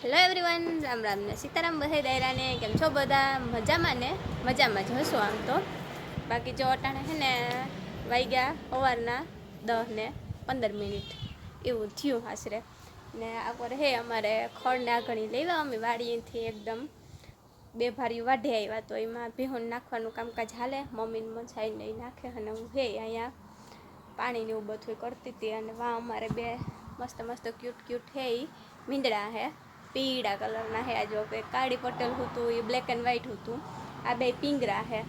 Hello everyone, Ram Ram ને સીતારામ બધાય દાયરાને કેમ છો બધા? મજામાં ને? મજામાં જ હશો આમ તો. બાકી જો અટાણે છે ને વાગ્યા સવારના 10 ને 15 મિનિટ એવું થયું આશરે. ને આખરે હે અમારે ખડને આઘણી લેવા અમે વાડીએથી એકદમ 2 ભારી વાઢી આવ્યા, તો એમાં ભેહું નાખવાનું કામકાજ હાલે. મમ્મીને મચાઈને એ નાખે અને હું હે અહીંયા પાણીને એવું બધું કરતી હતી. અને વાં અમારે 2 મસ્ત મસ્ત ક્યુટ હે એ મીંદડા હે, પીળા કલરના હે. જો કે કાળી પટેલ હતું એ બ્લેક એન્ડ વ્હાઈટ હતું, આ 2 પિંગરા હે.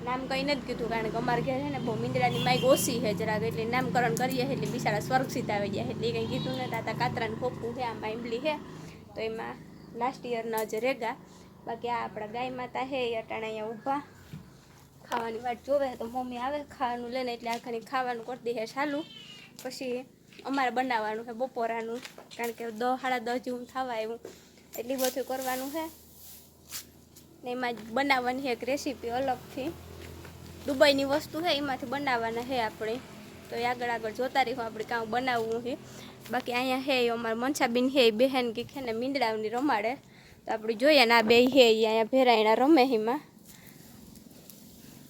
નામ કંઈ નથી કીધું કારણ કે અમારે ઘેર છે ને બહુ મીંદડાની માઈક ઓછી છે જરાક, એટલે નામકરણ કરીએ એટલે બિચારા સ્વર્ગસિત આવી જાય એટલે કંઈ કીધું ને. તાતા કાતરાને ખોખું છે, આમાં આંબલી છે તો એમાં લાસ્ટ યરના જ રેગા. બાકી આ આપણા ગાય માતા હે એ અટાણે અહીંયા ઊભા ખાવાની વાટ જોવે. તો મમ્મી આવે ખાવાનું લઈને એટલે આખરે ખાવાનું કરી દે છે ચાલુ. પછી અમારે બનાવવાનું છે બપોરાનું, કારણ કે 10 સાડા 10 જેવું થવા આવ્યું એટલી બધું કરવાનું છે. ને એમાં જ બનાવવાની છે એક રેસીપી અલગથી, દુબઈની વસ્તુ છે એમાંથી બનાવવાના છે આપણે. તો એ આગળ જોતા રહીશું આપણે કામ બનાવવું છે. બાકી અહીંયા હે અમારે મનસાબીન હે બહેન કે છે ને મીંદડાની રમાડે, તો આપણે જોઈએ ને આ 2 હે અહીંયા ભેરાયણા રમે એમાં.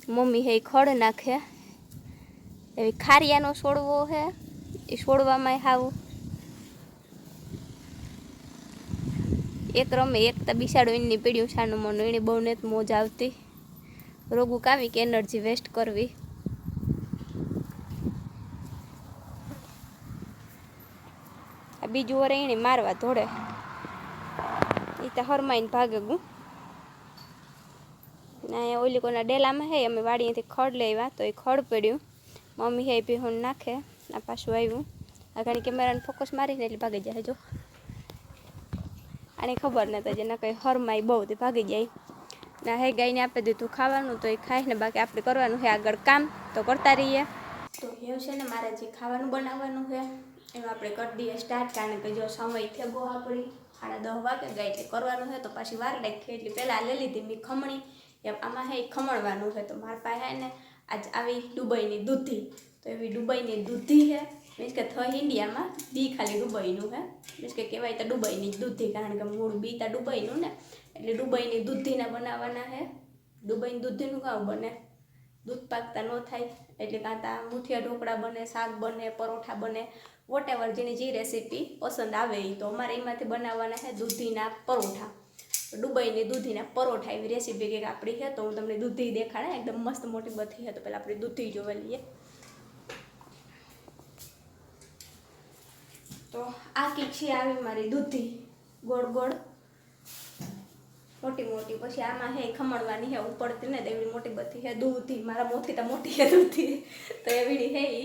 મમ્મી હે ખડ નાખે, એવી ખારિયાનો છોડવો છે એ છોડવામાં હાવ એક રમે એક તો બિસાડો એની પીડ્યું છાનું મનું, એને બહુ નથી મોજ આવતી. રોગું કાવી કે એનર્જી વેસ્ટ કરવી. આ બીજું વરે એને મારવા ધોડે એ તો હરમાઈને ભાગે ગું. ને અહીંયા ઓલી કોના ડેલામાં હે અમે વાડીએથી ખડ લેવા, તો એ ખડ પડ્યું. મમ્મી હે ભીહું નાખે. આ પાછું આવ્યું આ ઘણી કેમેરાને ફોકસ મારીને એટલે ભાગી જાય. જો આને ખબર નથી જેને કંઈ હરમાઈ બહુ તે ભાગી જાય. ના હે ગાયને આપી દીધું ખાવાનું તો એ ખાય ને. બાકી આપણે કરવાનું છે આગળ કામ, તો કરતા રહીએ. તો એવું છે ને મારે જે ખાવાનું બનાવવાનું છે એમાં આપણે કરી દઈએ સ્ટાર્ટ, કારણ કે જો સમય થેગો આપણી 10:30 વાગે ગઈ એટલે કરવાનું છે તો પાછી વાર લાગી. એટલે પહેલાં લઈ લીધી મેં ખમણી, એમ આમાં હે ખમણવાનું છે. તો મારા પાસે હે ને આજ આવી દુબઈની દૂધી, તો એવી દુબઈની દૂધી છે. મીન્સ કે ઇન્ડિયામાં બી ખાલી દુબઈનું છે, મીન્સ કે કહેવાય તો દુબઈની જ દૂધી, કારણ કે મૂળ બી તા દુબઈનું ને, એટલે દુબઈની દૂધીના બનાવવાના છે. દુબઈની દૂધીનું કામ બને, દૂધ પાકતા ન થાય એટલે કાંતા મુઠિયા ઢોકળા બને, શાક બને, પરોઠા બને, વોટ એવર જેની જે રેસીપી પસંદ આવે એ. તો અમારે એમાંથી બનાવવાના છે દૂધીના પરોઠા. દુબઈની દૂધીના પરોઠા એવી રેસીપી કંઈક આપણી છે. તો હું તમને દૂધી દેખાડે, એકદમ મસ્ત મોટી બધી છે. તો પહેલાં આપણે દૂધી જોવા લઈએ. તો આ કીક છે આવી મારી દૂધી, ગોળ ગોળ મોટી મોટી. પછી આમાં હે ખમણવાની હે ઉપડતી ને એવી મોટી બધી હે દૂધી, મારા મોથી તો મોટી હે દૂધી, તો એવી હે એ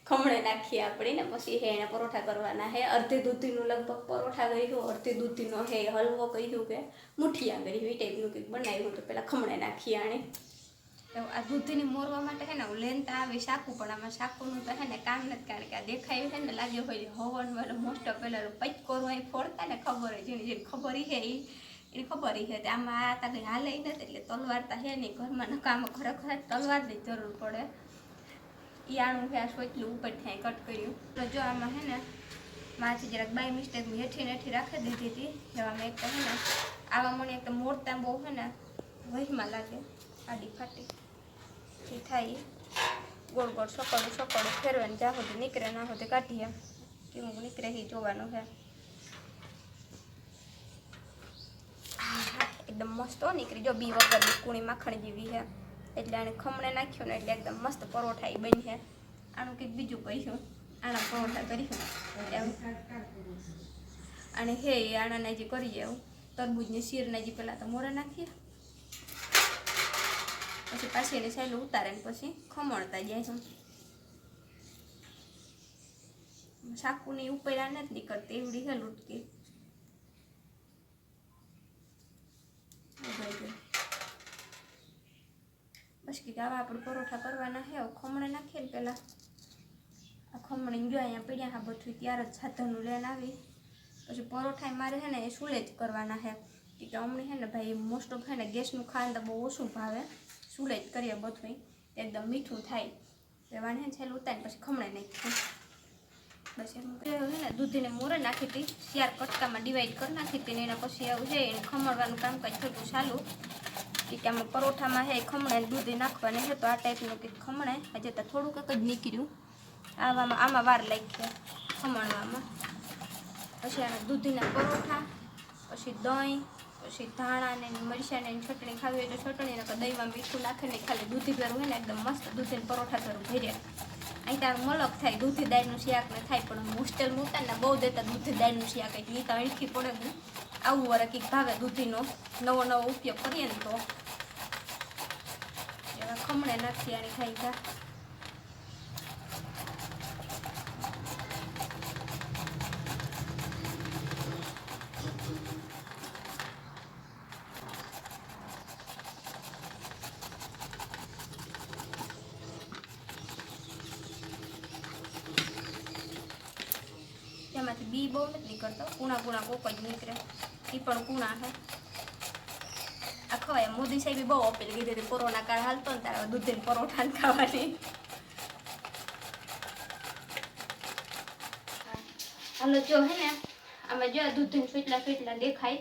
ખમણે નાખીએ આપણે ને. પછી હે એને પરોઠા કરવાના હે. અડધી દૂધીનું લગભગ પરોઠા કર્યું, અડધી દૂધીનો હે હલવો કર્યું કે મુઠિયા કર્યું, એ ટાઈપનું કંઈક બનાવ્યું. તો પહેલાં ખમણે નાખીએ આણે. આ દૂધીની મોરવા માટે હે ને લેનતા આવી શાકું, પણ આમાં શાકુનું તો હે ને કામ નથી, કારણ કે આ દેખાય છે ને લાગ્યો હોય હવન વાળો મોસ્ટ ઓફ પેલા પૈકોરું અહીં ફોડતા ને ખબર હોય જેની ખબર છે એને ખબર છે. આમાં આ તા કંઈ હાલે નથી એટલે તલવાર તા હે નહીં ઘરમાં નકામો ખરેખર તલવારની જરૂર પડે. એ આણું છે આ સોચલું ઉપર થાય કટ કર્યું. તો જો આમાં હે ને માથી જરાક બાય મિસ્ટેક મેં હેઠી રાખી દીધી હતી. એવામાં એક તો હે ને આવા મને એક તો મોરતા બહુ હે ને વહીમાં લાગે, આડી ફાટી એ થાય. ગોળ ગોળ સકડું ફેરવાની જ્યાં સુધી નીકળે ના સુધી કાઢીએ, કેવું નીકળે એ જોવાનું છે. એકદમ મસ્ત નીકળી જો બી વગરની કુણી માખણ જેવી છે. એટલે આને ખમણે નાખ્યું ને એટલે એકદમ મસ્ત પરોઠા એ બની છે. આનું કંઈક બીજું કહીશું, આના પરોઠા કરીશું અને હે આણાના જે કરીએ એવું તરબૂજની શીરના જે પહેલાં તો મોરે નાખીએ, પછી પાછી એની સાઈડ ઉતારે ને પછી ખમણતા જાય છે. શાકુની ઉપેરા નથી નીકળતી એવડી છે લૂટકી. બસ કે આવા આપણે પરોઠા કરવાના છે. ખમણે નાખીએ ને પહેલાં આ ખમણી જો અહીંયા પીડ્યા હા બધું ત્યારે જ સાધનનું લઈને આવી. પછી પરોઠા મારે છે ને એ સુલે જ કરવાના છે, કે હમણાં છે ને ભાઈ મોસ્ટ ઓફ છે ને ગેસનું ખાવાનું તો બહુ ઓછું ભાવે, સુલે જ કરીએ બધું એકદમ મીઠું થાય. એવાને છે છેલ્લું ઉતારીને પછી ખમણે નાખીએ. બસ એમ છે ને દૂધીને મોરે નાખી હતી, 4 કટકામાં ડિવાઈડ કરી નાખી હતી ને એના પછી આવું છે એને ખમણવાનું કામકાજ થતું ચાલુ કે આમાં પરોઠામાં હે ખમણે દૂધી નાખવાની છે. તો આ ટાઈપનું કંઈક ખમણે હજે તો થોડું કંઈક જ નીકળ્યું, આમાં વાર લાગી છે ખમણવામાં. પછી આના દૂધીના પરોઠા, પછી દહીં, પછી ધાણા ને મરચાં ને ચટણી ખાવી હોય તો ચટણી, નકર દહીંમાં મીઠું નાખીને ખાલી દૂધી ભેરું હોય ને એકદમ મસ્ત દૂધીને પરોઠા ભેરું ભર્યા. અહીં તારું મલક થાય દૂધી દાળનું શાક ને થાય, પણ હોસ્ટેલમાં ઉતાર ને બહુ દેતા દૂધી દાળનું શાક, એટલે એ તો અહીંથી પડે જ નહીં. આવું વરે કંઈક ભાવે દૂધીનો નવો ઉપયોગ કરીએ ને તો એવા ખમણે નાખી આની ખાઈ જા. એમાંથી બી બહુ નથી નીકળતો, કૂણા કોક જ નીકળે, એ પણ કૂણા છે. આ ખવાય. મોદી સાહેબે બહુ અપીલ કીધી હતી કોરોના કાળ હાલતો ને તારા દૂધીને પરોઠા ખાવાની. હાલો જો હે ને આમાં જો દૂધીને ફેટલા દેખાય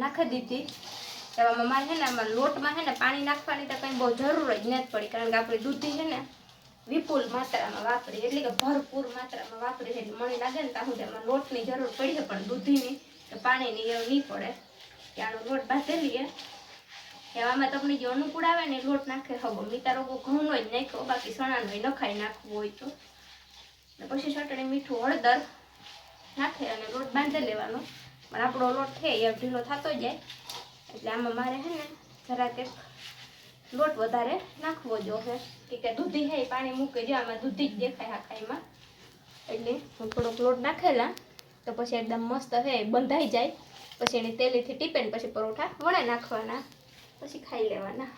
નાખી દીધી. એવામાં મારે છે ને આમાં લોટમાં છે ને પાણી નાખવાની તો કંઈ બહુ જરૂર જ નથી પડી, કારણ કે આપણી દૂધી છે ને વિપુલ માત્રામાં વાપરી, એટલે કે ભરપૂર માત્રામાં વાપરી, એટલે મને લાગે ને ત્યાં એમાં લોટની જરૂર પડી છે, પણ દૂધીની કે પાણીની જરૂર નહીં પડે. કે આનો લોટ બાંધી લઈએ એવામાં તમને જે અનુકૂળ આવે ને લોટ નાખે હગો. મીઠા રોગો ઘઉંનો જ નાખ્યો, બાકી સણાનો નખાઈ નાખવું હોય તો. પછી ચટણી મીઠું હળદર નાખે અને લોટ બાંધી લેવાનો. પણ આપણો લોટ છે એ ઢીલો થતો જાય, એટલે આમાં મારે છે ને જરાક એક લોટ વધારે નાખવો જોઈએ. કે દૂધી છે પાણી મૂકે જો આમાં દૂધી જ દેખાય આખાઈમાં, એટલે હું થોડોક લોટ નાખેલા તો પછી એકદમ મસ્ત છે બંધાઈ જાય. પછી એને તેલીથી ટીપે ને પછી પરોઠા વણે નાખવાના, પછી ખાઈ લેવાના.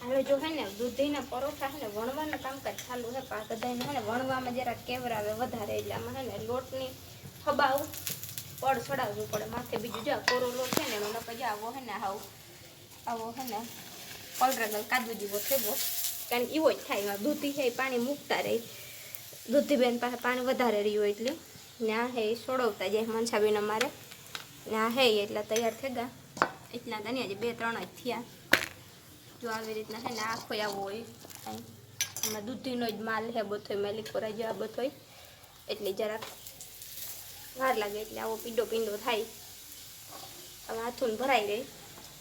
હવે જો હે ને દૂધીના પરોઠા છે ને વણવાનું કામકાજ ચાલુ છે, પણ બધાને છે ને વણવામાં જરા કેવરાવે વધારે, એટલે આમાં છે ને લોટની ખબાવું પડ ચડાવવું પડે માથે. બીજું જો કોરો લોટ છે ને એનો નકર જો આવો છે ને આવો છે ને પલરગલ કાદુ જેવો થેવો, કારણ કે એવો જ થાય. દૂધી છે એ પાણી મૂકતા રહી, દૂધી બેન પાસે પાણી વધારે રહ્યું એટલે ને આ હે સોડવતા જાય મનસાબીને અમારે ને આ હે એટલા તૈયાર થઈ ગયા. એટલા તને હજી 2-3 જ થયા. જો આવી રીતના છે ને આખો આવો હોય, એમાં દૂધીનો જ માલ છે બધો, મેલિકોરા જેવા બધો, એટલે જરાક વાર લાગે, એટલે આવો પીંડો થાય. હવે હાથું ભરાઈ ગઈ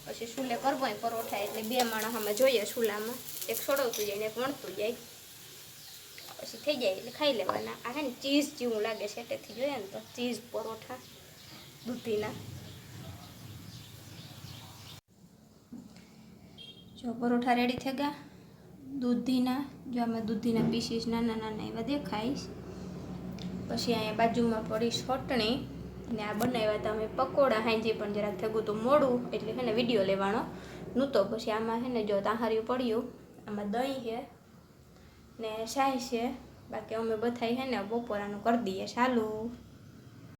પછી ચૂલે કરવો હોય પરોઠા, એટલે 2 માણસ આમાં જોઈએ ચૂલામાં, એક સોડવતું જાય ને એક વણતું જાય, પછી થઈ જાય એટલે ખાઈ લેવાના. આ છે ને ચીઝ જેવું લાગે છે એટેથી જોઈએ ને તો ચીઝ પરોઠા દૂધીના. જો પરોઠા રેડી થઈ ગયા દૂધીના. જો અમે દૂધીના પીસીસ નાના એવા દેખાઈશ. પછી અહીંયા બાજુમાં પડી ચટણી ને આ બનાવ્યા હતા અમે પકોડા. હાંજી પણ જરાક થયું તો મોડું, એટલે છે ને વિડીયો લેવાનો નહોતો. પછી આમાં છે ને જો તાહાર્યું પડ્યું, આમાં દહીં છે ને શાહી છે. બાકી અમે બધાય છે ને બપોરાનું કરી દઈએ ચાલુ.